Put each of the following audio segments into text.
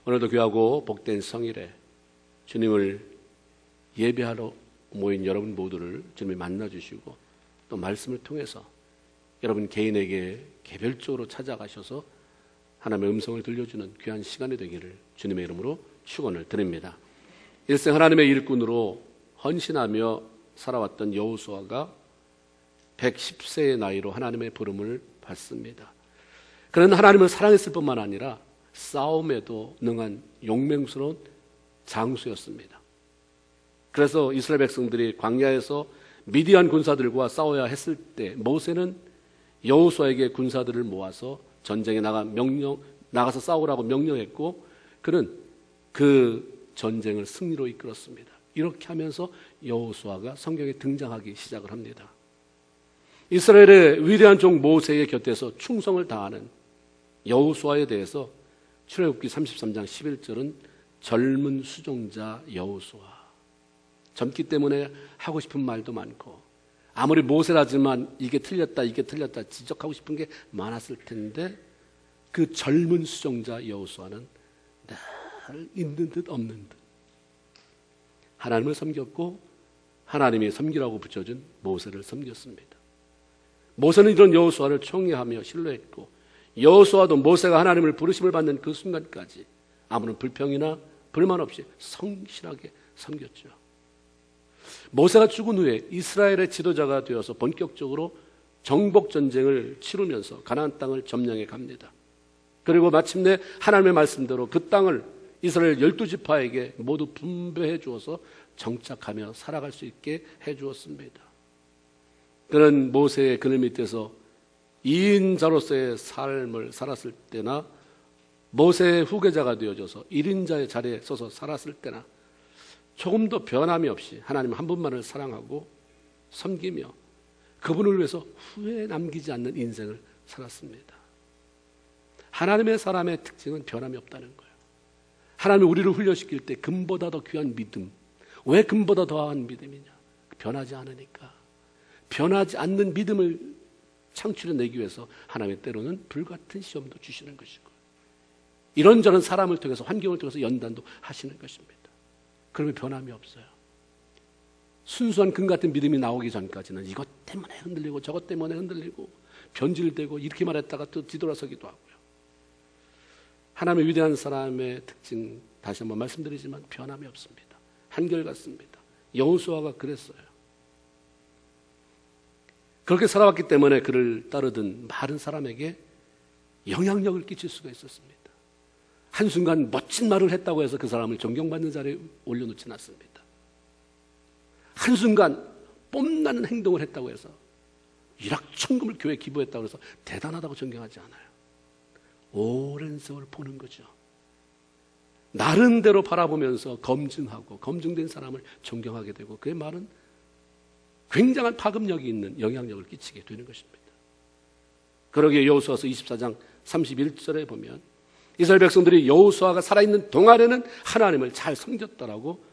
오늘도 귀하고 복된 성일에 주님을 예배하러 모인 여러분 모두를 주님이 만나주시고 또 말씀을 통해서 여러분 개인에게 개별적으로 찾아가셔서 하나님의 음성을 들려주는 귀한 시간이 되기를 주님의 이름으로 축원을 드립니다. 일생 하나님의 일꾼으로 헌신하며 살아왔던 여호수아가 110세의 나이로 하나님의 부름을 받습니다. 그는 하나님을 사랑했을 뿐만 아니라 싸움에도 능한 용맹스러운 장수였습니다. 그래서 이스라엘 백성들이 광야에서 미디안 군사들과 싸워야 했을 때 모세는 여호수아에게 군사들을 모아서 전쟁에 나가서 싸우라고 명령했고 그는 그 전쟁을 승리로 이끌었습니다. 이렇게 하면서 여호수아가 성경에 등장하기 시작을 합니다. 이스라엘의 위대한 종 모세의 곁에서 충성을 다하는 여호수아에 대해서 출애굽기 33장 11절은 젊은 수종자 여호수아, 젊기 때문에 하고 싶은 말도 많고 아무리 모세라지만 이게 틀렸다 지적하고 싶은 게 많았을 텐데 그 젊은 수종자 여호수아는 늘 있는 듯 없는 듯 하나님을 섬겼고 하나님이 섬기라고 붙여준 모세를 섬겼습니다. 모세는 이런 여호수아를 총애하며 신뢰했고 여호수아도 모세가 하나님을 부르심을 받는 그 순간까지 아무런 불평이나 불만 없이 성실하게 섬겼죠. 모세가 죽은 후에 이스라엘의 지도자가 되어서 본격적으로 정복 전쟁을 치르면서 가나안 땅을 점령해 갑니다. 그리고 마침내 하나님의 말씀대로 그 땅을 이스라엘 12지파에게 모두 분배해 주어서 정착하며 살아갈 수 있게 해 주었습니다. 그는 모세의 그늘 밑에서 2인자로서의 삶을 살았을 때나 모세의 후계자가 되어져서 1인자의 자리에 서서 살았을 때나 조금도 변함이 없이 하나님 한 분만을 사랑하고 섬기며 그분을 위해서 후회 남기지 않는 인생을 살았습니다. 하나님의 사람의 특징은 변함이 없다는 거예요. 하나님이 우리를 훈련시킬 때 금보다 더 귀한 믿음. 왜 금보다 더한 믿음이냐? 변하지 않으니까. 변하지 않는 믿음을 창출해내기 위해서 하나님의 때로는 불같은 시험도 주시는 것이고 이런저런 사람을 통해서 환경을 통해서 연단도 하시는 것입니다. 그러면 변함이 없어요. 순수한 금 같은 믿음이 나오기 전까지는 이것 때문에 흔들리고 저것 때문에 흔들리고 변질되고 이렇게 말했다가 또 뒤돌아서기도 하고요. 하나님의 위대한 사람의 특징 다시 한번 말씀드리지만 변함이 없습니다. 한결같습니다. 여호수아가 그랬어요. 그렇게 살아왔기 때문에 그를 따르던 많은 사람에게 영향력을 끼칠 수가 있었습니다. 한순간 멋진 말을 했다고 해서 그 사람을 존경받는 자리에 올려놓지는 않습니다. 한순간 뽐나는 행동을 했다고 해서 일확천금을 교회에 기부했다고 해서 대단하다고 존경하지 않아요. 오랜 세월 보는 거죠. 나름대로 바라보면서 검증하고 검증된 사람을 존경하게 되고 그의 말은 굉장한 파급력이 있는 영향력을 끼치게 되는 것입니다. 그러기에 여호수아서 24장 31절에 보면 이스라엘 백성들이 여호수아가 살아있는 동안에는 하나님을 잘 섬겼다라고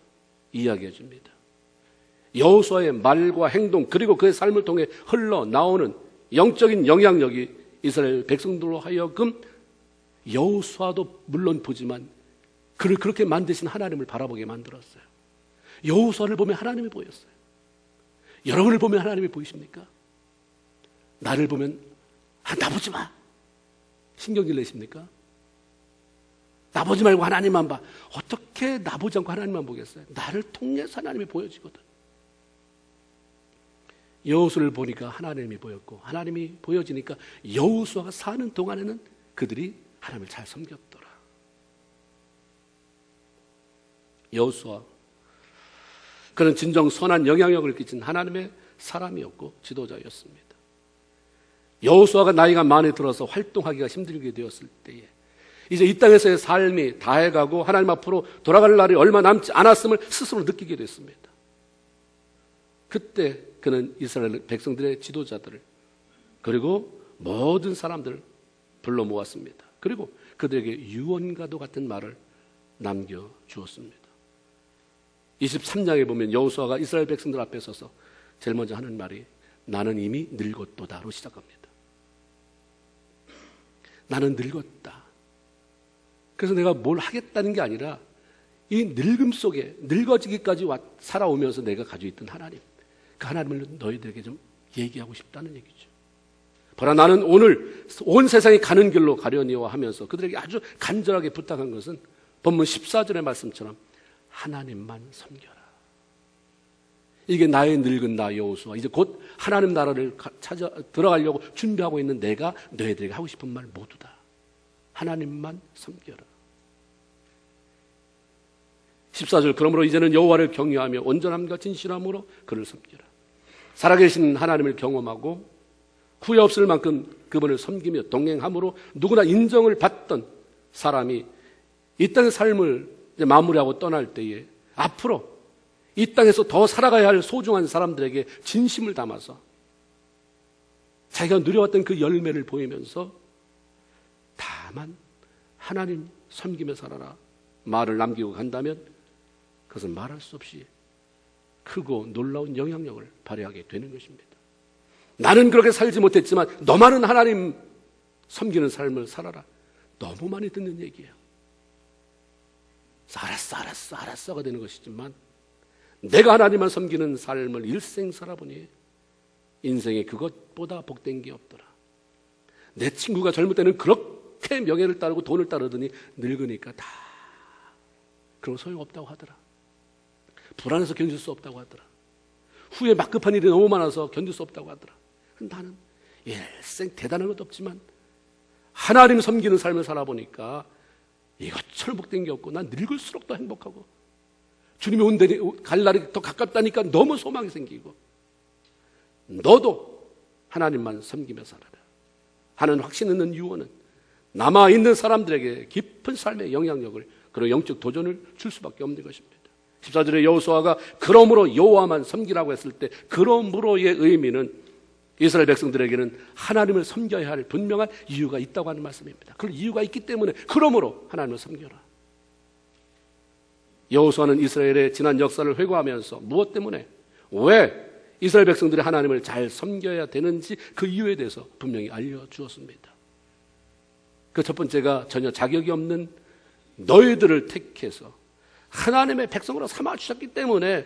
이야기해 줍니다. 여호수아의 말과 행동 그리고 그의 삶을 통해 흘러나오는 영적인 영향력이 이스라엘 백성들로 하여금 여호수아도 물론 보지만 그를 그렇게 만드신 하나님을 바라보게 만들었어요. 여호수아를 보면 하나님이 보였어요. 여러분을 보면 하나님이 보이십니까? 나를 보면 나 보지 마. 신경질 내십니까? 나 보지 말고 하나님만 봐. 어떻게 나 보지 않고 하나님만 보겠어요? 나를 통해서 하나님이 보여지거든. 여호수아를 보니까 하나님이 보였고 하나님이 보여지니까 여호수아가 사는 동안에는 그들이 하나님을 잘 섬겼더라. 여호수아 그는 진정 선한 영향력을 끼친 하나님의 사람이었고 지도자였습니다. 여호수아가 나이가 많이 들어서 활동하기가 힘들게 되었을 때에 이제 이 땅에서의 삶이 다해가고 하나님 앞으로 돌아갈 날이 얼마 남지 않았음을 스스로 느끼게 됐습니다. 그때 그는 이스라엘 백성들의 지도자들을 그리고 모든 사람들을 불러 모았습니다. 그리고 그들에게 유언과도 같은 말을 남겨주었습니다. 23장에 보면 여호수아가 이스라엘 백성들 앞에 서서 제일 먼저 하는 말이 나는 이미 늙었도다로 시작합니다. 나는 늙었다. 그래서 내가 뭘 하겠다는 게 아니라 이 늙음 속에 늙어지기까지 살아오면서 내가 가지고 있던 하나님, 그 하나님을 너희들에게 좀 얘기하고 싶다는 얘기죠. 보라, 나는 오늘 온 세상이 가는 길로 가려니와 하면서 그들에게 아주 간절하게 부탁한 것은 본문 14절의 말씀처럼 하나님만 섬겨라. 이게 나의 늙은 나 여호수아, 이제 곧 하나님 나라를 찾아 들어가려고 준비하고 있는 내가 너희들에게 하고 싶은 말 모두다. 하나님만 섬겨라. 14절, 그러므로 이제는 여호와를 경외하며 온전함과 진실함으로 그를 섬겨라. 살아계신 하나님을 경험하고 후회 없을 만큼 그분을 섬기며 동행함으로 누구나 인정을 받던 사람이 이 땅의 삶을 이제 마무리하고 떠날 때에 앞으로 이 땅에서 더 살아가야 할 소중한 사람들에게 진심을 담아서 자기가 누려왔던 그 열매를 보이면서 다만 하나님 섬기며 살아라 말을 남기고 간다면 그것은 말할 수 없이 크고 놀라운 영향력을 발휘하게 되는 것입니다. 나는 그렇게 살지 못했지만 너만은 하나님 섬기는 삶을 살아라. 너무 많이 듣는 얘기예요. 알았어가 되는 것이지만 내가 하나님만 섬기는 삶을 일생 살아보니 인생에 그것보다 복된 게 없더라. 내 친구가 젊을 때는 그렇게 명예를 따르고 돈을 따르더니 늙으니까 다 그런 소용없다고 하더라. 불안해서 견딜 수 없다고 하더라. 후에 막 급한 일이 너무 많아서 견딜 수 없다고 하더라. 나는 일생 대단한 것도 없지만 하나님 섬기는 삶을 살아보니까 이것처럼 복된 게 없고 난 늙을수록 더 행복하고 주님이 갈 날이 더 가깝다니까 너무 소망이 생기고 너도 하나님만 섬기며 살아라 하는 확신 있는 유언은 남아있는 사람들에게 깊은 삶의 영향력을 그리고 영적 도전을 줄 수밖에 없는 것입니다. 14절에 여호수아가 그러므로 여호와만 섬기라고 했을 때 그러므로의 의미는 이스라엘 백성들에게는 하나님을 섬겨야 할 분명한 이유가 있다고 하는 말씀입니다. 그 이유가 있기 때문에 그러므로 하나님을 섬겨라. 여호수아는 이스라엘의 지난 역사를 회고하면서 무엇 때문에 왜 이스라엘 백성들이 하나님을 잘 섬겨야 되는지 그 이유에 대해서 분명히 알려주었습니다. 그 첫 번째가 전혀 자격이 없는 너희들을 택해서 하나님의 백성으로 삼아주셨기 때문에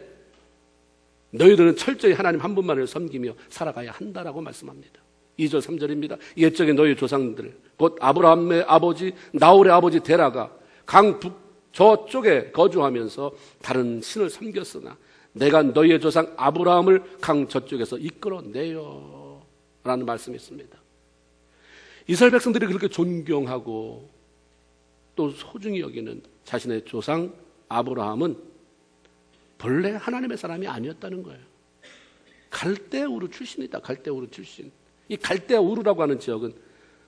너희들은 철저히 하나님 한 분만을 섬기며 살아가야 한다라고 말씀합니다. 2절 3절입니다. 옛적에 너희 조상들 곧 아브라함의 아버지 나홀의 아버지 데라가 강 북저쪽에 거주하면서 다른 신을 섬겼으나 내가 너희의 조상 아브라함을 강 저쪽에서 이끌어내요 라는 말씀이 있습니다. 이스라엘 백성들이 그렇게 존경하고 또 소중히 여기는 자신의 조상 아브라함은 본래 하나님의 사람이 아니었다는 거예요. 갈대아 우르 출신이다. 갈대아 우르 출신. 이 갈대아 우르라고 하는 지역은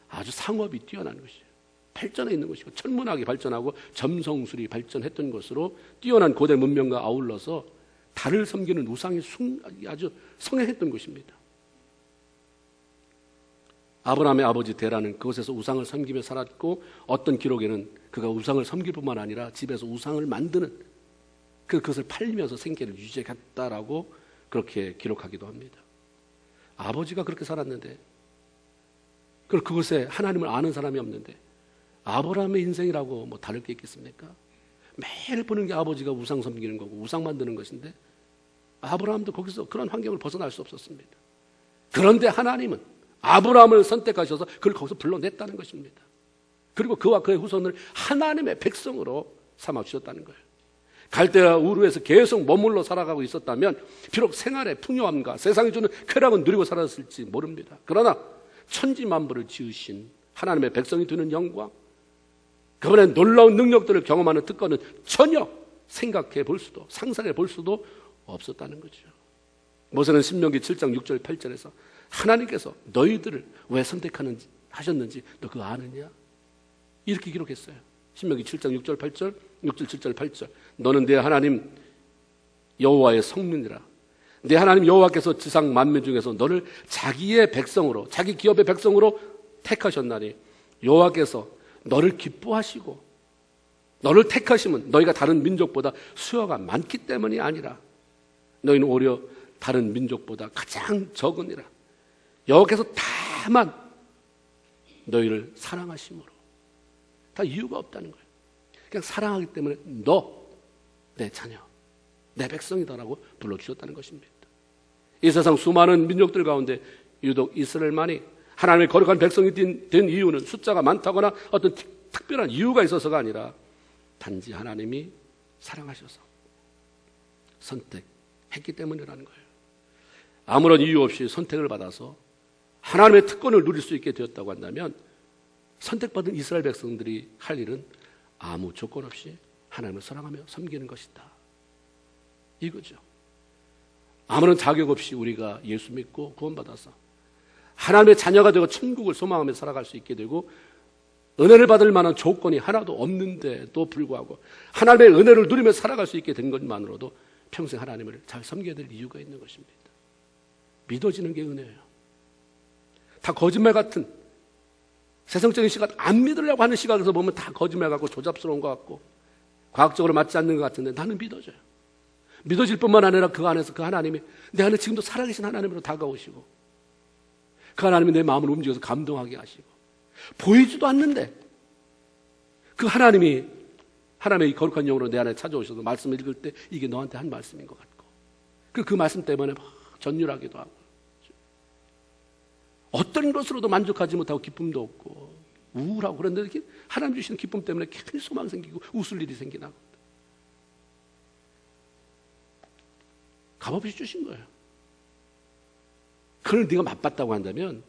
아주 상업이 뛰어난 것이에요. 발전해 있는 것이고 천문학이 발전하고 점성술이 발전했던 것으로 뛰어난 고대 문명과 아울러서 달을 섬기는 우상이 아주 성행했던 것입니다. 아브라함의 아버지 데라는 그곳에서 우상을 섬기며 살았고 어떤 기록에는 그가 우상을 섬길 뿐만 아니라 집에서 우상을 만드는 그것을 팔리면서 생계를 유지했다라고 그렇게 기록하기도 합니다. 아버지가 그렇게 살았는데 그곳에 하나님을 아는 사람이 없는데 아브라함의 인생이라고 뭐 다를 게 있겠습니까? 매일 보는 게 아버지가 우상 섬기는 거고 우상 만드는 것인데 아브라함도 거기서 그런 환경을 벗어날 수 없었습니다. 그런데 하나님은 아브라함을 선택하셔서 그를 거기서 불러냈다는 것입니다. 그리고 그와 그의 후손을 하나님의 백성으로 삼아주셨다는 거예요. 갈대아 우르에서 계속 머물러 살아가고 있었다면 비록 생활의 풍요함과 세상이 주는 쾌락은 누리고 살았을지 모릅니다. 그러나 천지만물을 지으신 하나님의 백성이 되는 영광, 그분의 놀라운 능력들을 경험하는 특권은 전혀 생각해 볼 수도 상상해 볼 수도 없었다는 거죠. 모세는 신명기 7장 6절 8절에서 하나님께서 너희들을 왜 선택하셨는지 너 그거 아느냐? 이렇게 기록했어요. 신명기 7장 6절 8절 6절 7절 8절 너는 내 하나님 여호와의 성민이라. 내 하나님 여호와께서 지상 만민 중에서 너를 자기의 백성으로 자기 기업의 백성으로 택하셨나니 여호와께서 너를 기뻐하시고 너를 택하시면 너희가 다른 민족보다 수요가 많기 때문이 아니라 너희는 오히려 다른 민족보다 가장 적으니라. 여호와께서 다만 너희를 사랑하심으로 다 이유가 없다는 거예요. 그냥 사랑하기 때문에 너 내 자녀, 내 백성이다라고 불러주셨다는 것입니다. 이 세상 수많은 민족들 가운데 유독 이스라엘만이 하나님의 거룩한 백성이 된 이유는 숫자가 많다거나 어떤 특별한 이유가 있어서가 아니라 단지 하나님이 사랑하셔서 선택했기 때문이라는 거예요. 아무런 이유 없이 선택을 받아서 하나님의 특권을 누릴 수 있게 되었다고 한다면 선택받은 이스라엘 백성들이 할 일은 아무 조건 없이 하나님을 사랑하며 섬기는 것이다. 이거죠. 아무런 자격 없이 우리가 예수 믿고 구원받아서 하나님의 자녀가 되고 천국을 소망하며 살아갈 수 있게 되고 은혜를 받을 만한 조건이 하나도 없는데도 불구하고 하나님의 은혜를 누리며 살아갈 수 있게 된 것만으로도 평생 하나님을 잘 섬겨야 될 이유가 있는 것입니다. 믿어지는 게 은혜예요. 다 거짓말 같은 세상적인 시각, 안 믿으려고 하는 시각에서 보면 다 거짓말 같고 조잡스러운 것 같고 과학적으로 맞지 않는 것 같은데 나는 믿어져요. 믿어질 뿐만 아니라 그 안에서 그 하나님이 내 안에 지금도 살아계신 하나님으로 다가오시고 그 하나님이 내 마음을 움직여서 감동하게 하시고 보이지도 않는데 그 하나님이 하나님의 거룩한 영으로 내 안에 찾아오셔서 말씀을 읽을 때 이게 너한테 한 말씀인 것 같고 그 말씀 때문에 막 전율하기도 하고 어떤 것으로도 만족하지 못하고 기쁨도 없고 우울하고 그런데 이렇게 하나님 주시는 기쁨 때문에 괜히 소망 생기고 웃을 일이 생기나 값없이 주신 거예요. 그걸 네가 맛봤다고 한다면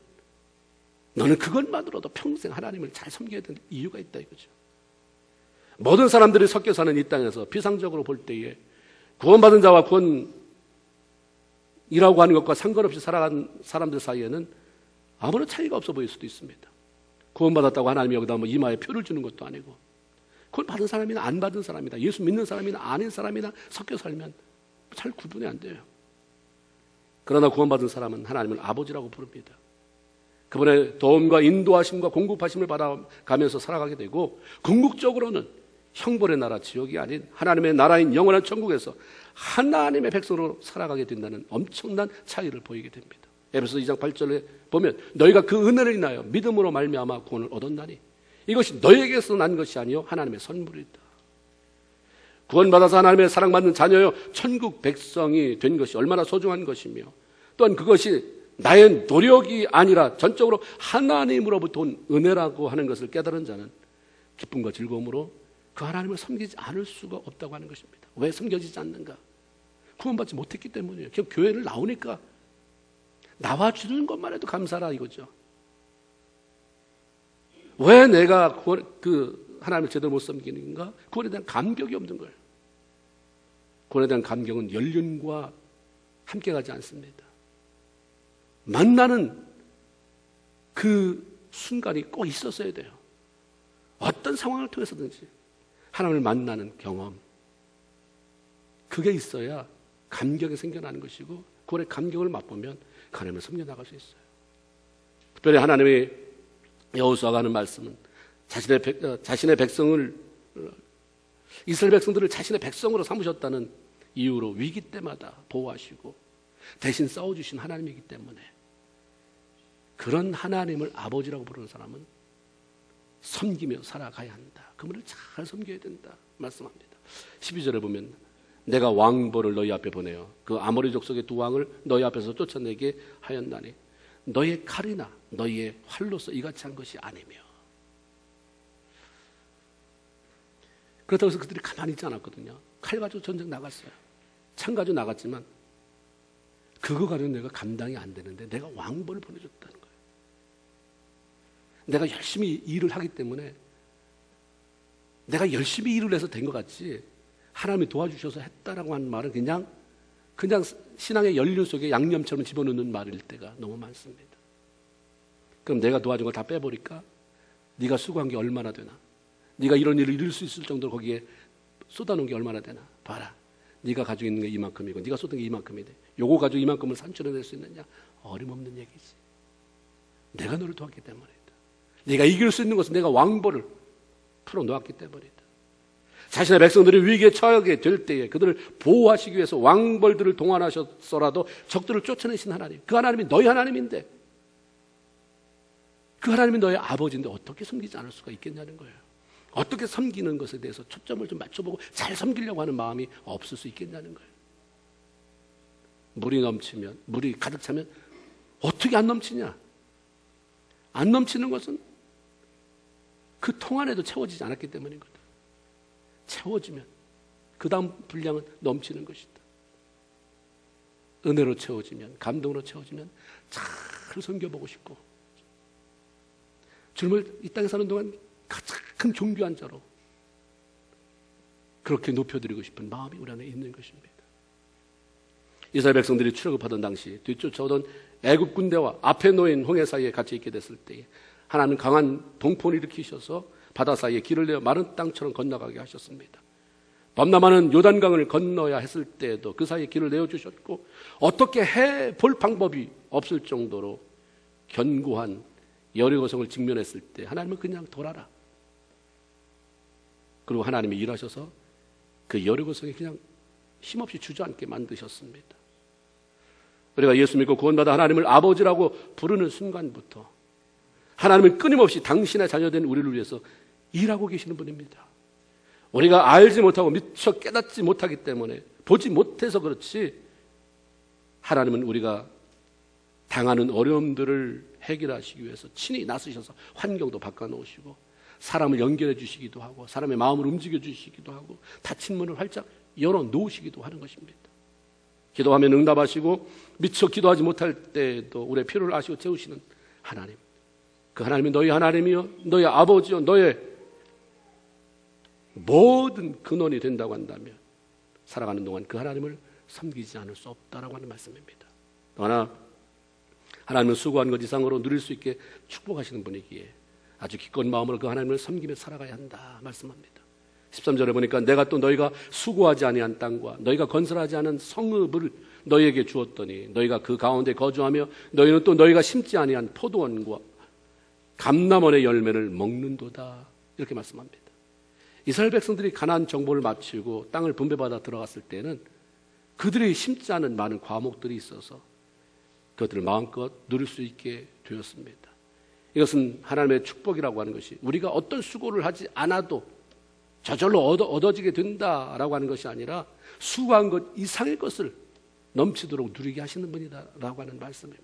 너는 그것만으로도 평생 하나님을 잘 섬겨야 되는 이유가 있다 이거죠. 모든 사람들이 섞여 사는 이 땅에서 비상적으로 볼 때에 구원받은 자와 구원이라고 하는 것과 상관없이 살아간 사람들 사이에는 아무런 차이가 없어 보일 수도 있습니다. 구원받았다고 하나님이 여기다 뭐 이마에 표를 주는 것도 아니고 구원 받은 사람이나 안 받은 사람이나 예수 믿는 사람이나 아닌 사람이나 섞여 살면 잘 구분이 안 돼요. 그러나 구원받은 사람은 하나님을 아버지라고 부릅니다. 그분의 도움과 인도하심과 공급하심을 받아가면서 살아가게 되고 궁극적으로는 형벌의 나라 지옥이 아닌 하나님의 나라인 영원한 천국에서 하나님의 백성으로 살아가게 된다는 엄청난 차이를 보이게 됩니다. 에베소 2장 8절에 보면 너희가 그 은혜를 인하여 믿음으로 말미암아 구원을 얻었나니 이것이 너희에게서 난 것이 아니요 하나님의 선물이다. 구원받아서 하나님의 사랑받는 자녀요 천국 백성이 된 것이 얼마나 소중한 것이며 또한 그것이 나의 노력이 아니라 전적으로 하나님으로부터 온 은혜라고 하는 것을 깨달은 자는 기쁨과 즐거움으로 그 하나님을 섬기지 않을 수가 없다고 하는 것입니다. 왜 섬겨지지 않는가? 구원받지 못했기 때문이에요. 그냥 교회를 나오니까 나와주는 것만 해도 감사라 이거죠. 왜 내가 그 하나님을 제대로 못 섬기는가? 구원에 대한 감격이 없는 거예요. 구원에 대한 감격은 연륜과 함께 가지 않습니다. 만나는 그 순간이 꼭 있었어야 돼요. 어떤 상황을 통해서든지 하나님을 만나는 경험, 그게 있어야 감격이 생겨나는 것이고 구원의 감격을 맛보면 하나님을 섬겨나갈 수 있어요. 특별히 하나님이 여호수아가 하는 말씀은 자신의 백성을 이스라엘 백성들을 자신의 백성으로 삼으셨다는 이유로 위기 때마다 보호하시고 대신 싸워주신 하나님이기 때문에 그런 하나님을 아버지라고 부르는 사람은 섬기며 살아가야 한다. 그분을 잘 섬겨야 된다 말씀합니다. 12절에 보면 내가 왕벌을 너희 앞에 보내어 그 아모리 족속의 두 왕을 너희 앞에서 쫓아내게 하였나니 너희의 칼이나 너희의 활로서 이같이 한 것이 아니며. 그렇다고 해서 그들이 가만히 있지 않았거든요. 칼 가지고 전쟁 나갔어요. 창 가지고 나갔지만 그거 가지고 내가 감당이 안 되는데 내가 왕벌을 보내줬다는 거예요. 내가 열심히 일을 하기 때문에 내가 열심히 일을 해서 된 것 같지 하나님이 도와주셔서 했다라고 하는 말은 그냥 신앙의 연륜 속에 양념처럼 집어넣는 말일 때가 너무 많습니다. 그럼 내가 도와준 걸 다 빼버릴까? 네가 수고한 게 얼마나 되나? 네가 이런 일을 이룰 수 있을 정도로 거기에 쏟아놓은 게 얼마나 되나? 봐라. 네가 가지고 있는 게 이만큼이고 네가 쏟은 게 이만큼이 돼. 요거 가지고 이만큼을 산출해낼 수 있느냐? 어림없는 얘기지. 내가 너를 도왔기 때문이다. 네가 이길 수 있는 것은 내가 왕벌을 풀어놓았기 때문이다. 자신의 백성들이 위기에 처하게 될 때에 그들을 보호하시기 위해서 왕벌들을 동원하셨어라도 적들을 쫓아내신 하나님, 그 하나님이 너희 하나님인데 그 하나님이 너의 아버지인데 어떻게 섬기지 않을 수가 있겠냐는 거예요. 어떻게 섬기는 것에 대해서 초점을 좀 맞춰보고 잘 섬기려고 하는 마음이 없을 수 있겠냐는 거예요. 물이 넘치면, 물이 가득 차면 어떻게 안 넘치냐? 안 넘치는 것은 그 통 안에도 채워지지 않았기 때문이거든. 채워지면 그 다음 분량은 넘치는 것이다. 은혜로 채워지면, 감동으로 채워지면 잘 섬겨보고 싶고, 주님을 이 땅에 사는 동안 가장 큰 존귀한 자로 그렇게 높여드리고 싶은 마음이 우리 안에 있는 것입니다. 이스라엘 백성들이 출애굽하던 당시 뒤쫓아오던 애굽 군대와 앞에 놓인 홍해 사이에 갇혀 있게 됐을 때에 하나님은 강한 동풍을 일으키셔서 바다 사이에 길을 내어 마른 땅처럼 건너가게 하셨습니다. 범람하는 요단강을 건너야 했을 때에도 그 사이에 길을 내어주셨고, 어떻게 해볼 방법이 없을 정도로 견고한 여리고성을 직면했을 때 하나님은 그냥 돌아라. 그리고 하나님이 일하셔서 그 여리고성이 그냥 힘없이 주저앉게 만드셨습니다. 우리가 예수 믿고 구원받아 하나님을 아버지라고 부르는 순간부터 하나님은 끊임없이 당신의 자녀된 우리를 위해서 일하고 계시는 분입니다. 우리가 알지 못하고 미처 깨닫지 못하기 때문에, 보지 못해서 그렇지, 하나님은 우리가 당하는 어려움들을 해결하시기 위해서 친히 나서셔서 환경도 바꿔놓으시고 사람을 연결해 주시기도 하고 사람의 마음을 움직여 주시기도 하고 닫힌 문을 활짝 열어놓으시기도 하는 것입니다. 기도하면 응답하시고 미처 기도하지 못할 때에도 우리의 필요를 아시고 채우시는 하나님, 그 하나님이 너희 하나님이요, 너희 아버지요, 너의 모든 근원이 된다고 한다면 살아가는 동안 그 하나님을 섬기지 않을 수 없다라고 하는 말씀입니다. 또 하나, 하나님은 수고한 것 이상으로 누릴 수 있게 축복하시는 분이기에 아주 기꺼운 마음으로 그 하나님을 섬기며 살아가야 한다 말씀합니다. 13절에 보니까 내가 또 너희가 수고하지 아니한 땅과 너희가 건설하지 않은 성읍을 너희에게 주었더니 너희가 그 가운데 거주하며 너희는 또 너희가 심지 아니한 포도원과 감람원의 열매를 먹는도다, 이렇게 말씀합니다. 이스라엘 백성들이 가나안 정복을 마치고 땅을 분배받아 들어갔을 때는 그들이 심지 않은 많은 과목들이 있어서 그것들을 마음껏 누릴 수 있게 되었습니다. 이것은 하나님의 축복이라고 하는 것이 우리가 어떤 수고를 하지 않아도 저절로 얻어지게 된다라고 하는 것이 아니라 수고한 것 이상의 것을 넘치도록 누리게 하시는 분이다라고 하는 말씀입니다.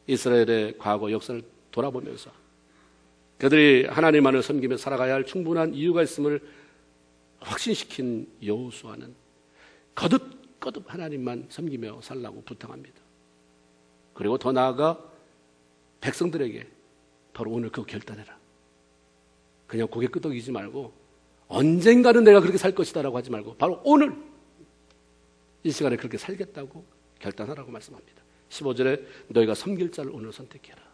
이스라엘의 과거 역사를 돌아보면서 그들이 하나님만을 섬기며 살아가야 할 충분한 이유가 있음을 확신시킨 여호수아는 거듭 하나님만 섬기며 살라고 부탁합니다. 그리고 더 나아가 백성들에게 바로 오늘 그거 결단해라. 그냥 고개 끄덕이지 말고 언젠가는 내가 그렇게 살 것이다 라고 하지 말고 바로 오늘 이 시간에 그렇게 살겠다고 결단하라고 말씀합니다. 15절에 너희가 섬길 자를 오늘 선택해라.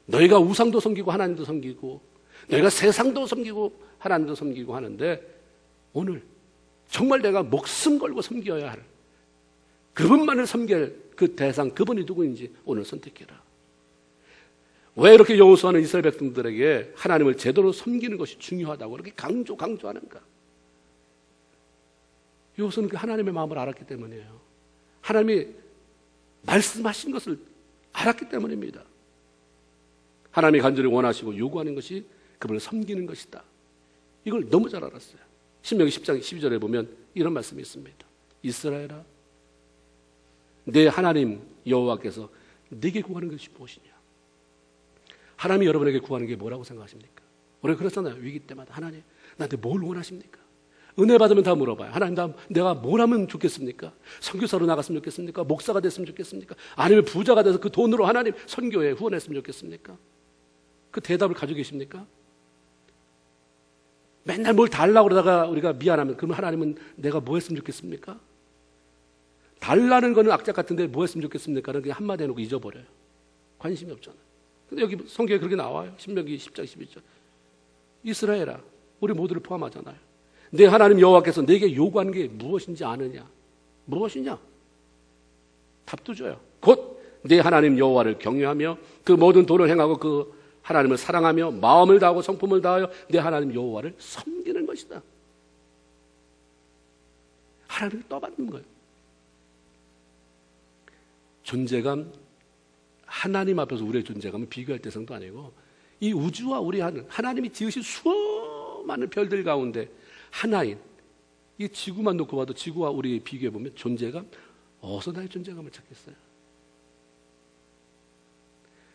너희가 우상도 섬기고 하나님도 섬기고 너희가 세상도 섬기고 하나님도 섬기고 하는데 오늘 정말 내가 목숨 걸고 섬겨야 할 그분만을 섬길 그 대상, 그분이 누구인지 오늘 선택해라. 왜 이렇게 여호수아는 이스라엘 백성들에게 하나님을 제대로 섬기는 것이 중요하다고 그렇게 강조하는가? 여호수아는 그 하나님의 마음을 알았기 때문이에요. 하나님이 말씀하신 것을 알았기 때문입니다. 하나님이 간절히 원하시고 요구하는 것이 그분을 섬기는 것이다. 이걸 너무 잘 알았어요. 신명기 10장 12절에 보면 이런 말씀이 있습니다. 이스라엘아, 내 하나님 여호와께서 네게 구하는 것이 무엇이냐? 하나님이 여러분에게 구하는 게 뭐라고 생각하십니까? 우리가 그렇잖아요. 위기 때마다 하나님 나한테 뭘 원하십니까? 은혜 받으면 다 물어봐요. 하나님 내가 뭘 하면 좋겠습니까? 선교사로 나갔으면 좋겠습니까? 목사가 됐으면 좋겠습니까? 아니면 부자가 돼서 그 돈으로 하나님 선교에 후원했으면 좋겠습니까? 그 대답을 가지고 계십니까? 맨날 뭘 달라고 그러다가 우리가 미안하면 그러면 하나님은 내가 뭐 했으면 좋겠습니까? 달라는 거는 악착 같은데 뭐 했으면 좋겠습니까? 그냥 한마디 해놓고 잊어버려요. 관심이 없잖아요. 근데 여기 성경에 그렇게 나와요. 신명기 10장 12절. 이스라엘아, 우리 모두를 포함하잖아요. 내 하나님 여호와께서 내게 요구하는 게 무엇인지 아느냐? 무엇이냐? 답도 줘요. 곧 내 하나님 여호와를 경외하며 그 모든 도를 행하고 그 하나님을 사랑하며 마음을 다하고 성품을 다하여 내 하나님 여호와를 섬기는 것이다. 하나님을 떠받는 거예요. 존재감, 하나님 앞에서 우리의 존재감은 비교할 대상도 아니고 이 우주와 우리 하늘, 하나님이 지으신 수많은 별들 가운데 하나인 이 지구만 놓고 봐도 지구와 우리 비교해 보면 존재감, 어디서 나의 존재감을 찾겠어요?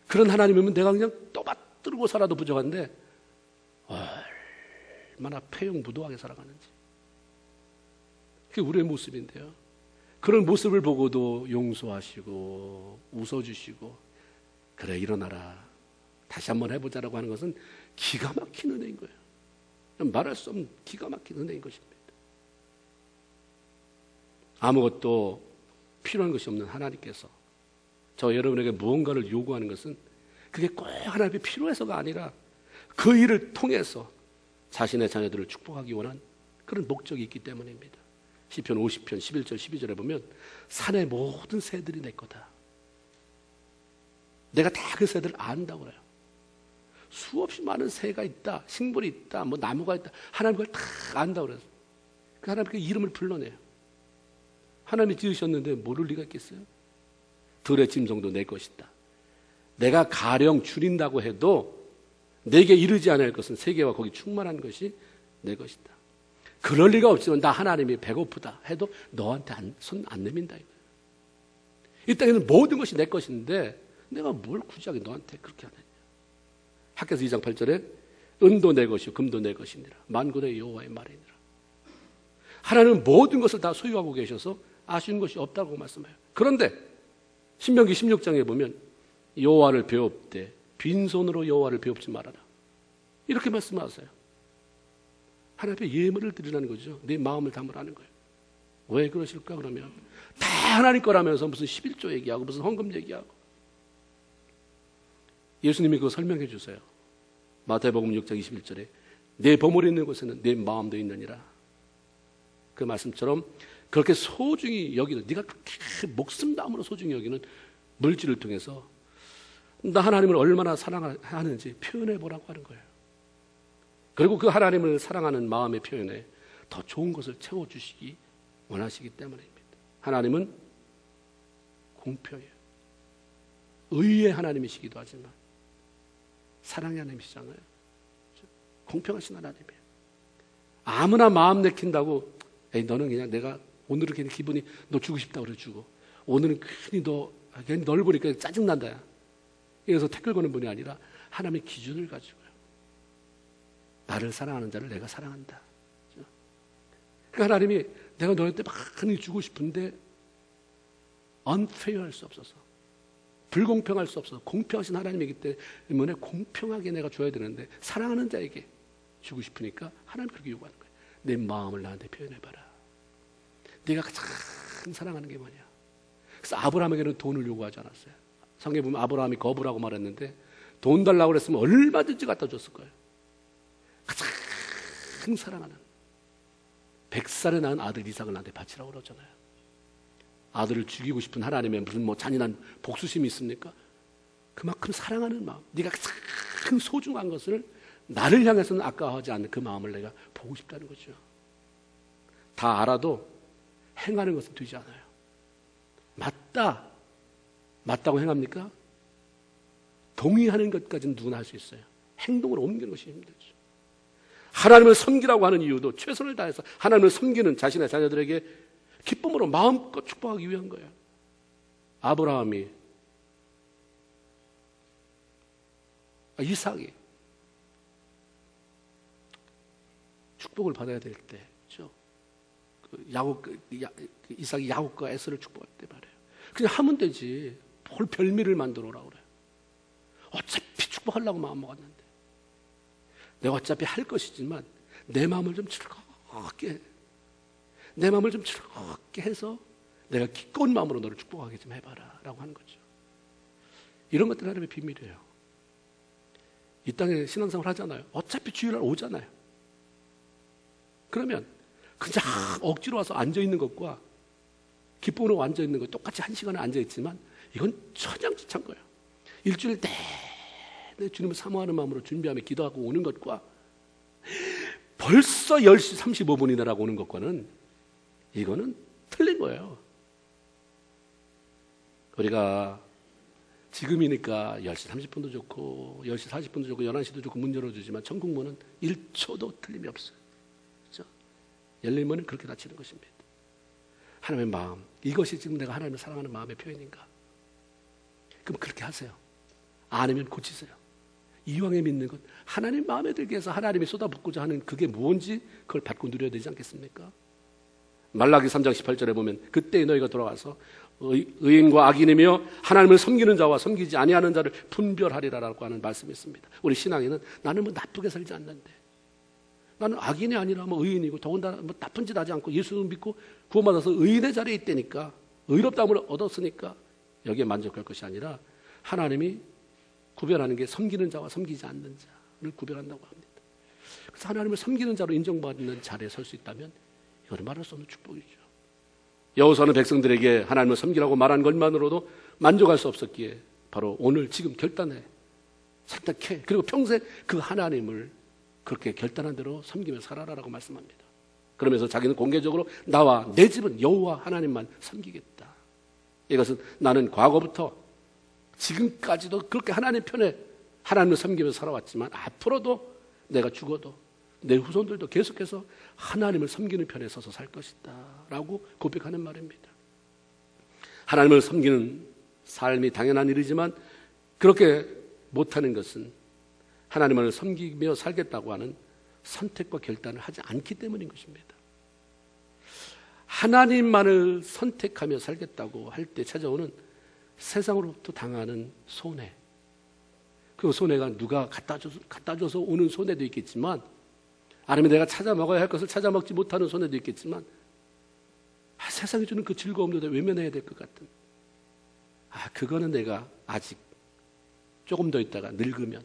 그런 하나님이면 내가 그냥 떠받들고 살아도 부족한데 얼마나 폐용부도하게 살아가는지. 그게 우리의 모습인데요. 그런 모습을 보고도 용서하시고 웃어주시고 그래 일어나라 다시 한번 해보자라고 하는 것은 기가 막힌 은혜인 거예요. 말할 수 없는 기가 막힌 은혜인 것입니다. 아무것도 필요한 것이 없는 하나님께서 저 여러분에게 무언가를 요구하는 것은 그게 꼭 하나님의 필요해서가 아니라 그 일을 통해서 자신의 자녀들을 축복하기 원한 그런 목적이 있기 때문입니다. 시편 50편 11절 12절에 보면 산의 모든 새들이 내 거다. 내가 다 그 새들을 안다고 그래요. 수없이 많은 새가 있다, 식물이 있다, 뭐 나무가 있다. 하나님 그걸 다 안다고 그래요. 그 하나님 그 이름을 불러내요. 하나님이 지으셨는데 모를 리가 있겠어요? 들의 짐승도 내 것이다. 내가 가령 줄인다고 해도 내게 이르지 않을 것은 세계와 거기 충만한 것이 내 것이다. 그럴 리가 없지만 나 하나님이 배고프다 해도 너한테 손 안 내민다. 이 땅에는 모든 것이 내 것인데 내가 뭘 구지하게 너한테 그렇게 하느냐. 학개서 2장 8절에 은도 내 것이요 금도 내 것이니라. 만군의 여호와의 말이니라. 하나님은 모든 것을 다 소유하고 계셔서 아쉬운 것이 없다고 말씀해요. 그런데 신명기 16장에 보면 여호와를 배웁되 빈손으로 여호와를 배웁지 말아라. 이렇게 말씀하세요. 하나님 앞에 예물을 드리라는 거죠. 내 마음을 담으라는 거예요. 왜 그러실까 그러면 다 하나님 거라면서 무슨 11조 얘기하고 무슨 헌금 얘기하고. 예수님이 그거 설명해 주세요. 마태복음 6장 21절에 내 보물이 있는 곳에는 내 마음도 있느니라. 그 말씀처럼 그렇게 소중히 여기는 네가 그렇게 목숨 다음으로 소중히 여기는 물질을 통해서 나 하나님을 얼마나 사랑하는지 표현해 보라고 하는 거예요. 그리고 그 하나님을 사랑하는 마음의 표현에 더 좋은 것을 채워주시기 원하시기 때문입니다. 하나님은 공평해요. 의의 하나님이시기도 하지만 사랑의 하나님이시잖아요. 공평하신 하나님이에요. 아무나 마음 내킨다고 에이 너는 그냥 내가 오늘은 그냥 기분이 너 주고 싶다고 그래 주고 오늘은 괜히 널 보니까 짜증난다. 이래서 태클 거는 분이 아니라 하나님의 기준을 가지고요. 나를 사랑하는 자를 내가 사랑한다. 그 하나님이 내가 너한테 많이 주고 싶은데 unfair 할 수 없어서 불공평할 수 없어서 공평하신 하나님이기 때문에 공평하게 내가 줘야 되는데 사랑하는 자에게 주고 싶으니까 하나님 그렇게 요구하는 거예요. 내 마음을 나한테 표현해봐라. 네가 가장 사랑하는 게 뭐냐. 그래서 아브라함에게는 돈을 요구하지 않았어요. 성경에 보면 아브라함이 거부라고 말했는데 돈 달라고 그랬으면 얼마든지 갖다 줬을 거예요. 가장 사랑하는 100살에 낳은 아들 이삭을 나한테 바치라고 그러잖아요. 아들을 죽이고 싶은 하나님의 무슨 뭐 잔인한 복수심이 있습니까? 그만큼 사랑하는 마음, 네가 가장 소중한 것을 나를 향해서는 아까워하지 않는 그 마음을 내가 보고 싶다는 거죠. 다 알아도 행하는 것은 되지 않아요. 맞다고 행합니까? 동의하는 것까지는 누구나 할 수 있어요. 행동으로 옮기는 것이 힘들죠. 하나님을 섬기라고 하는 이유도 최선을 다해서 하나님을 섬기는 자신의 자녀들에게 기쁨으로 마음껏 축복하기 위한 거예요. 이삭이 축복을 받아야 될 때, 그렇죠? 이삭이 야곱과 에서를 축복할 때 말이에요. 그냥 하면 되지. 뭘 별미를 만들어 오라고 그래요. 어차피 축복하려고 마음 먹었는데. 내가 어차피 할 것이지만 내 마음을 좀 즐겁게 해서 내가 기꺼운 마음으로 너를 축복하게 좀 해봐라 라고 하는 거죠. 이런 것들은 하나님의 비밀이에요. 이 땅에 신앙생활 하잖아요. 어차피 주일날 오잖아요. 그러면 그냥 억지로 와서 앉아있는 것과 기쁨으로 앉아있는 것 똑같이 한 시간에 앉아있지만 이건 천양지차인 거예요. 일주일 내내 주님을 사모하는 마음으로 준비하며 기도하고 오는 것과 벌써 10시 35분이나라고 오는 것과는 이거는 틀린 거예요. 우리가 지금이니까 10시 30분도 좋고 10시 40분도 좋고 11시도 좋고 문 열어주지만 천국문은 1초도 틀림이 없어요. 그렇죠? 열린 문은 그렇게 닫히는 것입니다. 하나님의 마음, 이것이 지금 내가 하나님을 사랑하는 마음의 표현인가? 그럼 그렇게 하세요. 아니면 고치세요. 이왕에 믿는 것, 하나님 마음에 들게 해서 하나님이 쏟아붓고자 하는 그게 뭔지 그걸 받고 누려야 되지 않겠습니까? 말라기 3장 18절에 보면 그때 너희가 돌아와서 의인과 악인이며 하나님을 섬기는 자와 섬기지 아니하는 자를 분별하리라라고 하는 말씀이 있습니다. 우리 신앙에는 나는 뭐 나쁘게 살지 않는데, 나는 악인이 아니라 뭐 의인이고 더군다나 뭐 나쁜 짓 하지 않고 예수 믿고 구원받아서 의인의 자리에 있다니까, 의롭다함을 얻었으니까 여기에 만족할 것이 아니라 하나님이 구별하는 게 섬기는 자와 섬기지 않는 자를 구별한다고 합니다. 그래서 하나님을 섬기는 자로 인정받는 자리에 설 수 있다면 이거는 말할 수 없는 축복이죠. 여호수아는 백성들에게 하나님을 섬기라고 말한 것만으로도 만족할 수 없었기에 바로 오늘 지금 결단해, 선택해, 그리고 평생 그 하나님을 그렇게 결단한 대로 섬기며 살아라라고 말씀합니다. 그러면서 자기는 공개적으로 나와 내 집은 여호와 하나님만 섬기겠다. 이것은 나는 과거부터 지금까지도 그렇게 하나님 편에 하나님을 섬기면서 살아왔지만 앞으로도 내가 죽어도 내 후손들도 계속해서 하나님을 섬기는 편에 서서 살 것이다 라고 고백하는 말입니다. 하나님을 섬기는 삶이 당연한 일이지만 그렇게 못하는 것은 하나님을 섬기며 살겠다고 하는 선택과 결단을 하지 않기 때문인 것입니다. 하나님만을 선택하며 살겠다고 할 때 찾아오는 세상으로부터 당하는 손해, 그 손해가 누가 갖다 줘서 오는 손해도 있겠지만, 아니면 내가 찾아 먹어야 할 것을 찾아 먹지 못하는 손해도 있겠지만, 세상이 주는 그 즐거움도 외면해야 될 것 같은, 그거는 내가 아직 조금 더 있다가 늙으면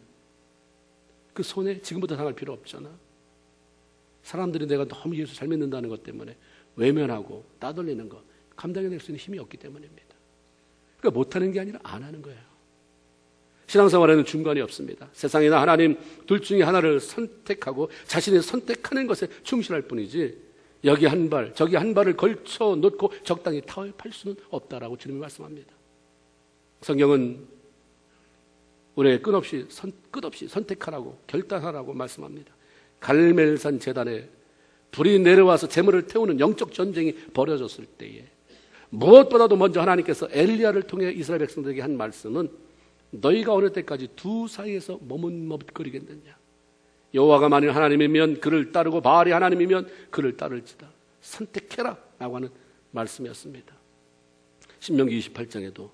그 손해 지금부터 당할 필요 없잖아. 사람들이 내가 너무 예수 잘 믿는다는 것 때문에 외면하고 따돌리는 거 감당해낼 수 있는 힘이 없기 때문입니다. 그러니까 못하는 게 아니라 안 하는 거예요. 신앙생활에는 중간이 없습니다. 세상이나 하나님 둘 중에 하나를 선택하고 자신이 선택하는 것에 충실할 뿐이지 여기 한 발 저기 한 발을 걸쳐 놓고 적당히 타협할 수는 없다라고 주님이 말씀합니다. 성경은 우리에게 끝없이 선택하라고 결단하라고 말씀합니다. 갈멜산 제단에 불이 내려와서 재물을 태우는 영적 전쟁이 벌어졌을 때에 무엇보다도 먼저 하나님께서 엘리야를 통해 이스라엘 백성들에게 한 말씀은 너희가 어느 때까지 두 사이에서 머뭇머뭇거리겠느냐. 여호와가 만일 하나님이면 그를 따르고 바알이 하나님이면 그를 따를지다. 선택해라 라고 하는 말씀이었습니다. 신명기 28장에도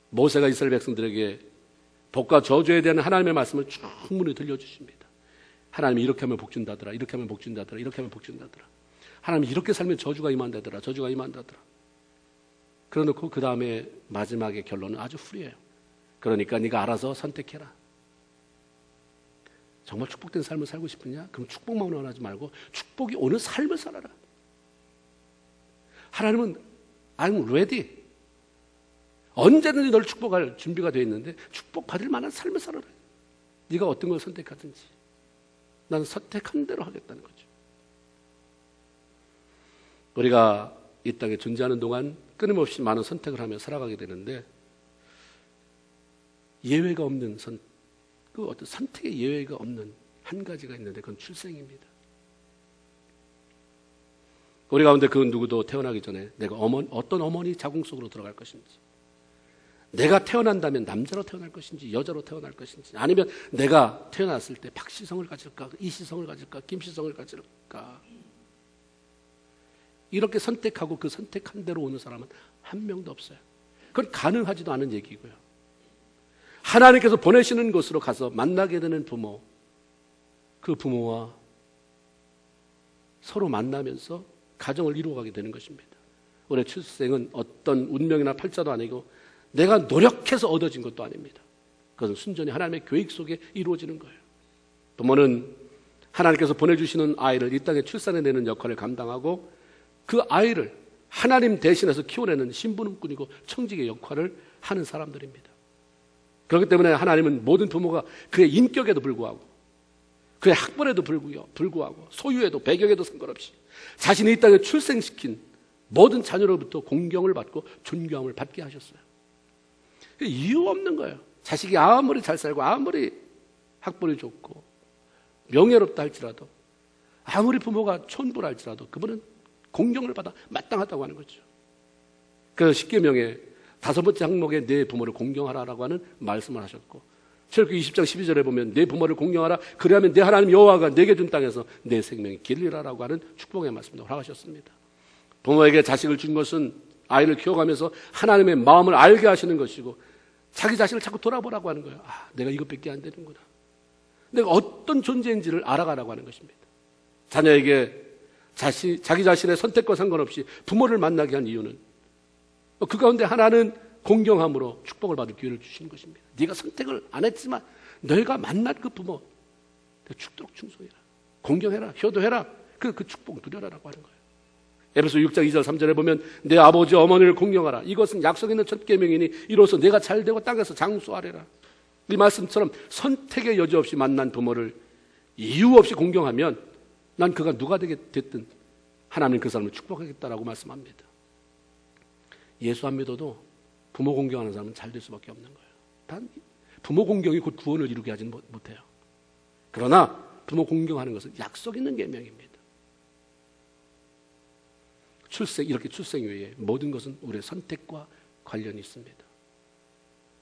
모세가 이스라엘 백성들에게 복과 저주에 대한 하나님의 말씀을 충분히 들려주십니다. 하나님이 이렇게 하면 복 준다더라, 이렇게 하면 복 준다더라, 이렇게 하면 복 준다더라. 하나님이 이렇게 살면 저주가 임한다더라, 저주가 임한다더라. 그러놓고 그 다음에 마지막의 결론은 아주 후리해요. 그러니까 네가 알아서 선택해라. 정말 축복된 삶을 살고 싶으냐? 그럼 축복만 원하지 말고 축복이 오는 삶을 살아라. 하나님은 I'm ready. 언제든지 널 축복할 준비가 되어 있는데 축복받을 만한 삶을 살아라. 네가 어떤 걸 선택하든지 나는 선택한 대로 하겠다는 거죠. 우리가 이 땅에 존재하는 동안 끊임없이 많은 선택을 하며 살아가게 되는데 예외가 없는 그 어떤 선택의 예외가 없는 한 가지가 있는데 그건 출생입니다. 우리 가운데 그 누구도 태어나기 전에 내가 어떤 어머니 자궁 속으로 들어갈 것인지, 내가 태어난다면 남자로 태어날 것인지 여자로 태어날 것인지, 아니면 내가 태어났을 때 박시성을 가질까 이시성을 가질까 김시성을 가질까, 이렇게 선택하고 그 선택한 대로 오는 사람은 한 명도 없어요. 그건 가능하지도 않은 얘기고요. 하나님께서 보내시는 곳으로 가서 만나게 되는 부모, 그 부모와 서로 만나면서 가정을 이루어가게 되는 것입니다. 우리의 출생은 어떤 운명이나 팔자도 아니고 내가 노력해서 얻어진 것도 아닙니다. 그것은 순전히 하나님의 계획 속에 이루어지는 거예요. 부모는 하나님께서 보내주시는 아이를 이 땅에 출산해내는 역할을 감당하고 그 아이를 하나님 대신해서 키워내는 신부님꾼이고 청직의 역할을 하는 사람들입니다. 그렇기 때문에 하나님은 모든 부모가 그의 인격에도 불구하고 그의 학벌에도 불구하고 소유에도 배경에도 상관없이 자신이 이 땅에 출생시킨 모든 자녀로부터 공경을 받고 존경함을 받게 하셨어요. 이유 없는 거예요. 자식이 아무리 잘 살고 아무리 학벌이 좋고 명예롭다 할지라도 아무리 부모가 촌불할지라도 그분은 공경을 받아 마땅하다고 하는 거죠. 그래서 10계명에 5번째 항목에 내 부모를 공경하라라고 하는 말씀을 하셨고, 출애굽기 20장 12절에 보면 내 부모를 공경하라, 그리하면 내 하나님 여호와가 내게 준 땅에서 내 생명이 길리라라고 하는 축복의 말씀도 허락하셨습니다. 부모에게 자식을 준 것은 아이를 키워가면서 하나님의 마음을 알게 하시는 것이고, 자기 자신을 자꾸 돌아보라고 하는 거예요. 아, 내가 이것밖에 안 되는구나. 내가 어떤 존재인지를 알아가라고 하는 것입니다. 자녀에게 자기 자신의 선택과 상관없이 부모를 만나게 한 이유는 그 가운데 하나는 공경함으로 축복을 받을 기회를 주시는 것입니다. 네가 선택을 안 했지만 너희가 만난 그 부모 죽도록 충성해라, 공경해라, 효도해라, 그 축복 누려라라고 하는 거예요. 에베소 6장 2절 3절에 보면 내 아버지 어머니를 공경하라, 이것은 약속 있는 첫 계명이니 이로써 내가 잘되고 땅에서 장수하리라. 이 말씀처럼 선택의 여지 없이 만난 부모를 이유 없이 공경하면 난 그가 누가 됐든 하나님 그 사람을 축복하겠다라고 말씀합니다. 예수 안 믿어도 부모 공경하는 사람은 잘 될 수밖에 없는 거예요. 단 부모 공경이 곧 구원을 이루게 하지는 못해요. 그러나 부모 공경하는 것은 약속 있는 계명입니다. 이렇게 출생 외에 모든 것은 우리의 선택과 관련이 있습니다.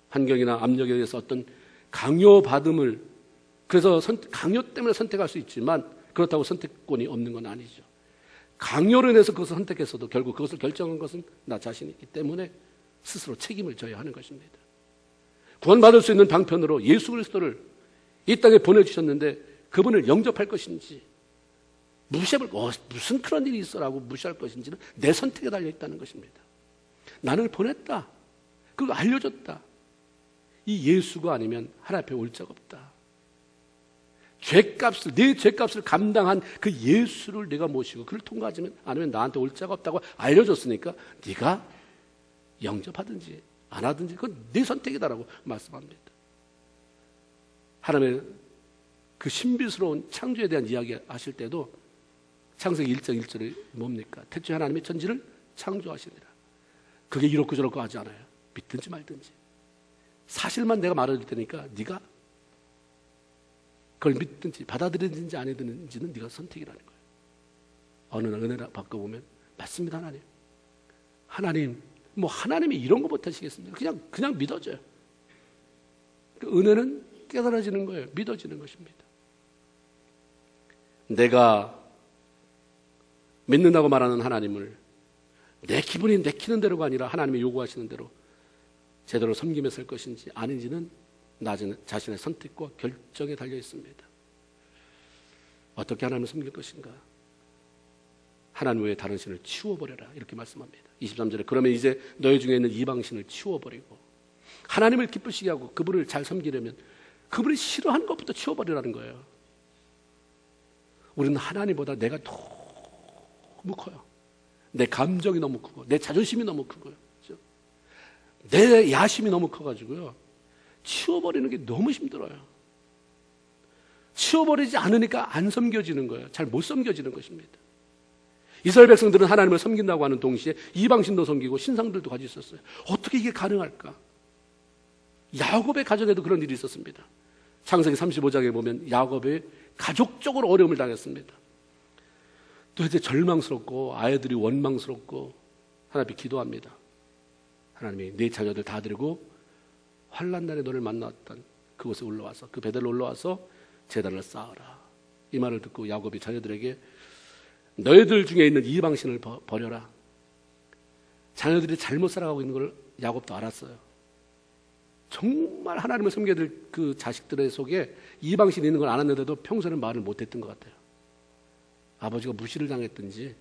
환경이나 압력에 의해서 어떤 강요받음을, 그래서 강요 때문에 선택할 수 있지만 그렇다고 선택권이 없는 건 아니죠. 강요로 인해서 그것을 선택했어도 결국 그것을 결정한 것은 나 자신이기 때문에 스스로 책임을 져야 하는 것입니다. 구원받을 수 있는 방편으로 예수 그리스도를 이 땅에 보내주셨는데 그분을 영접할 것인지 무슨 그런 일이 있어라고 무시할 것인지는 내 선택에 달려있다는 것입니다. 나를 보냈다, 그걸 알려줬다, 이 예수가 아니면 하나님 앞에 올 자가 없다. 내 죄값을 감당한 그 예수를 내가 모시고 그를 통과하지 않으면 나한테 올 자가 없다고 알려줬으니까 네가 영접하든지 안 하든지 그건 네 선택이다라고 말씀합니다. 하나님의 그 신비스러운 창조에 대한 이야기 하실 때도 창세기 1장 1절이 뭡니까? 태초에 하나님이 천지를 창조하시니라. 그게 이렇고 저렇고 하지 않아요. 믿든지 말든지 사실만 내가 말해줄 테니까 네가 그걸 믿든지 받아들이든지 안 해든지는 네가 선택이라는 거예요. 어느 날 은혜를 바꿔보면 맞습니다. 하나님 하나님이 이런 거 못하시겠습니까? 그냥 믿어져요. 그 은혜는 깨달아지는 거예요. 믿어지는 것입니다. 내가 믿는다고 말하는 하나님을 내 기분이 내키는 대로가 아니라 하나님이 요구하시는 대로 제대로 섬기며 살 것인지 아닌지는 나 자신의 선택과 결정에 달려 있습니다. 어떻게 하나님을 섬길 것인가? 하나님 외에 다른 신을 치워버려라, 이렇게 말씀합니다. 23절에 그러면 이제 너희 중에 있는 이방신을 치워버리고 하나님을 기쁘시게 하고 그분을 잘 섬기려면 그분이 싫어하는 것부터 치워버리라는 거예요. 우리는 하나님보다 내가 너무 커요. 내 감정이 너무 크고 내 자존심이 너무 크고요, 그렇죠? 내 야심이 너무 커가지고요, 치워버리는 게 너무 힘들어요. 치워버리지 않으니까 안 섬겨지는 거예요. 잘 못 섬겨지는 것입니다. 이스라엘 백성들은 하나님을 섬긴다고 하는 동시에 이방신도 섬기고 신상들도 가지고 있었어요. 어떻게 이게 가능할까? 야곱의 가정에도 그런 일이 있었습니다. 창세기 35장에 보면 야곱이 가족적으로 어려움을 당했습니다. 또 이제 절망스럽고 아이들이 원망스럽고 하나님께 기도합니다. 하나님이 내 자녀들 다 데리고 환난날에 너를 만났던 그곳에 올라와서 그 베델로 올라와서 제단을 쌓아라. 이 말을 듣고 야곱이 자녀들에게 너희들 중에 있는 이방신을 버려라. 자녀들이 잘못 살아가고 있는 걸 야곱도 알았어요. 정말 하나님을 섬겨야 될 그 자식들의 속에 이방신이 있는 걸 알았는데도 평소에는 말을 못했던 것 같아요. 아버지가 무시를 당했든지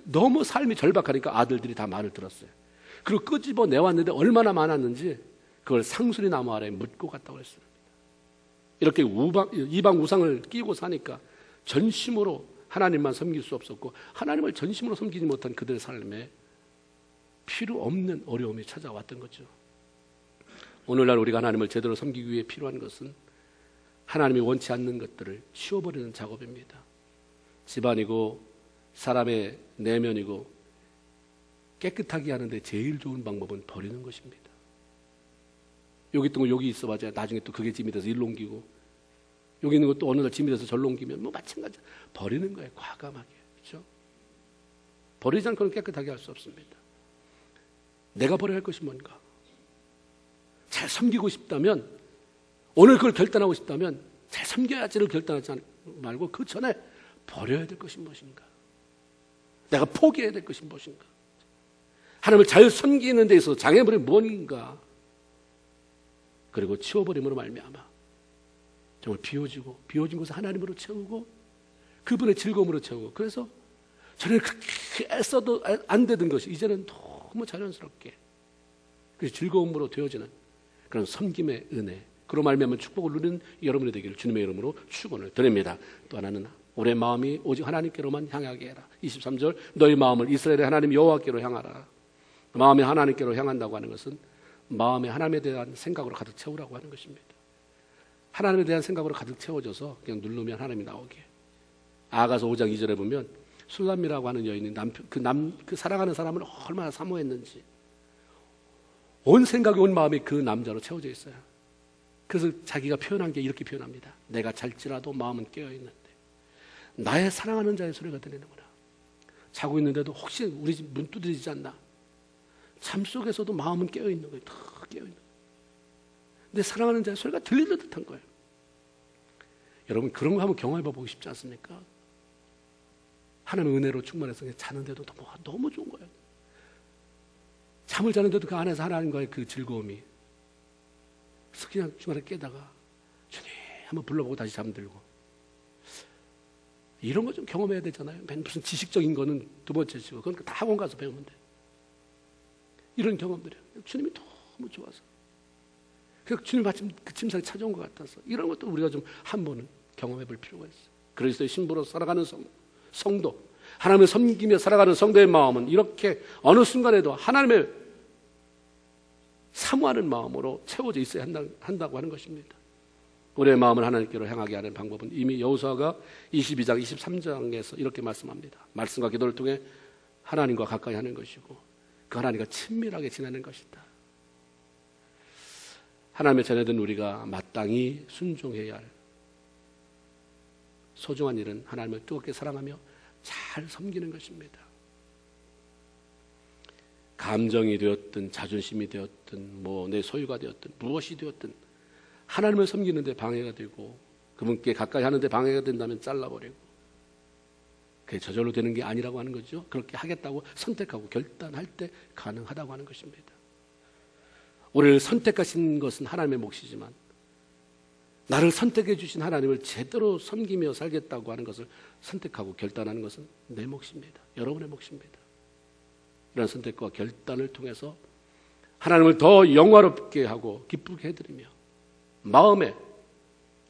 너무 삶이 절박하니까 아들들이 다 말을 들었어요. 그리고 끄집어 내왔는데 얼마나 많았는지 그걸 상수리 나무 아래에 묻고 갔다고 했습니다. 이렇게 이방 우상을 끼고 사니까 전심으로 하나님만 섬길 수 없었고 하나님을 전심으로 섬기지 못한 그들의 삶에 필요 없는 어려움이 찾아왔던 거죠. 오늘날 우리가 하나님을 제대로 섬기기 위해 필요한 것은 하나님이 원치 않는 것들을 치워버리는 작업입니다. 집안이고 사람의 내면이고 깨끗하게 하는데 제일 좋은 방법은 버리는 것입니다. 여기 있던 거 여기 있어봐야 나중에 또 그게 짐이 돼서 일로 옮기고, 여기 있는 것도 어느 날 짐이 돼서 절로 옮기면 뭐 마찬가지. 버리는 거예요, 과감하게. 그렇죠? 버리지 않고는 깨끗하게 할 수 없습니다. 내가 버려야 할 것이 뭔가? 잘 섬기고 싶다면, 오늘 그걸 결단하고 싶다면 잘 섬겨야지를 결단하지 말고 그 전에 버려야 될 것이 무엇인가? 내가 포기해야 될 것이 무엇인가? 하나님을 잘 섬기는 데 있어서 장애물이 뭔가? 그리고 치워버림으로 말미암아 정말 비워진 것을 하나님으로 채우고 그분의 즐거움으로 채우고, 그래서 전에는 그렇게 애써도 안 되던 것이 이제는 너무 자연스럽게 그 즐거움으로 되어지는 그런 섬김의 은혜, 그로 말미암아 축복을 누리는 여러분이 되기를 주님의 이름으로 축원을 드립니다. 또 하나는 우리의 마음이 오직 하나님께로만 향하게 해라. 23절, 너희 마음을 이스라엘의 하나님 여호와께로 향하라. 마음이 하나님께로 향한다고 하는 것은 마음에 하나님에 대한 생각으로 가득 채우라고 하는 것입니다. 하나님에 대한 생각으로 가득 채워져서 그냥 누르면 하나님이 나오게. 아가서 5장 2절에 보면 술람이라고 하는 여인이 그 사랑하는 사람을 얼마나 사모했는지 온 생각이 온 마음이 그 남자로 채워져 있어요. 그래서 자기가 표현한 게 이렇게 표현합니다. 내가 잘지라도 마음은 깨어있는데 나의 사랑하는 자의 소리가 들리는구나. 자고 있는데도 혹시 우리 집 문 두드리지 않나? 잠 속에서도 마음은 깨어있는 거예요. 더 깨어있는 거예요. 내 사랑하는 자의 소리가 들리는 듯한 거예요. 여러분 그런 거 한번 경험해보고 싶지 않습니까? 하나님의 은혜로 충만해서 그냥 자는데도 너무 좋은 거예요. 잠을 자는데도 그 안에서 하나님과의 그 즐거움이, 그래서 그냥 중간에 깨다가 주님 한번 불러보고 다시 잠들고, 이런 거 좀 경험해야 되잖아요. 무슨 지식적인 거는 두 번째 치고 그건 다 학원 가서 배우면 돼. 이런 경험들이에요. 주님이 너무 좋아서, 그래서 주님 마침 그 침상에 찾아온 것 같아서 이런 것도 우리가 좀 한 번은 경험해 볼 필요가 있어요. 그리스도의 신부로 살아가는 성도, 하나님을 섬기며 살아가는 성도의 마음은 이렇게 어느 순간에도 하나님의 사모하는 마음으로 채워져 있어야 한다고 하는 것입니다. 우리의 마음을 하나님께로 향하게 하는 방법은 이미 여호수아가 22장 23장에서 이렇게 말씀합니다. 말씀과 기도를 통해 하나님과 가까이 하는 것이고 그 하나님과 친밀하게 지내는 것이다. 하나님의 자녀된 우리가 마땅히 순종해야 할 소중한 일은 하나님을 뜨겁게 사랑하며 잘 섬기는 것입니다. 감정이 되었든 자존심이 되었든 내 소유가 되었든 무엇이 되었든 하나님을 섬기는 데 방해가 되고 그분께 가까이 하는 데 방해가 된다면 잘라버리고, 그게 저절로 되는 게 아니라고 하는 거죠. 그렇게 하겠다고 선택하고 결단할 때 가능하다고 하는 것입니다. 우리를 선택하신 것은 하나님의 몫이지만 나를 선택해 주신 하나님을 제대로 섬기며 살겠다고 하는 것을 선택하고 결단하는 것은 내 몫입니다. 여러분의 몫입니다. 이런 선택과 결단을 통해서 하나님을 더 영화롭게 하고 기쁘게 해드리며 마음에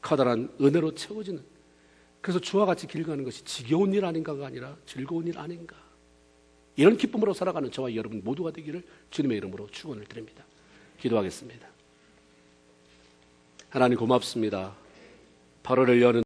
커다란 은혜로 채워지는, 그래서 주와 같이 길 가는 것이 지겨운 일 아닌가가 아니라 즐거운 일 아닌가, 이런 기쁨으로 살아가는 저와 여러분 모두가 되기를 주님의 이름으로 축원을 드립니다. 기도하겠습니다. 하나님 고맙습니다. 8월을 여는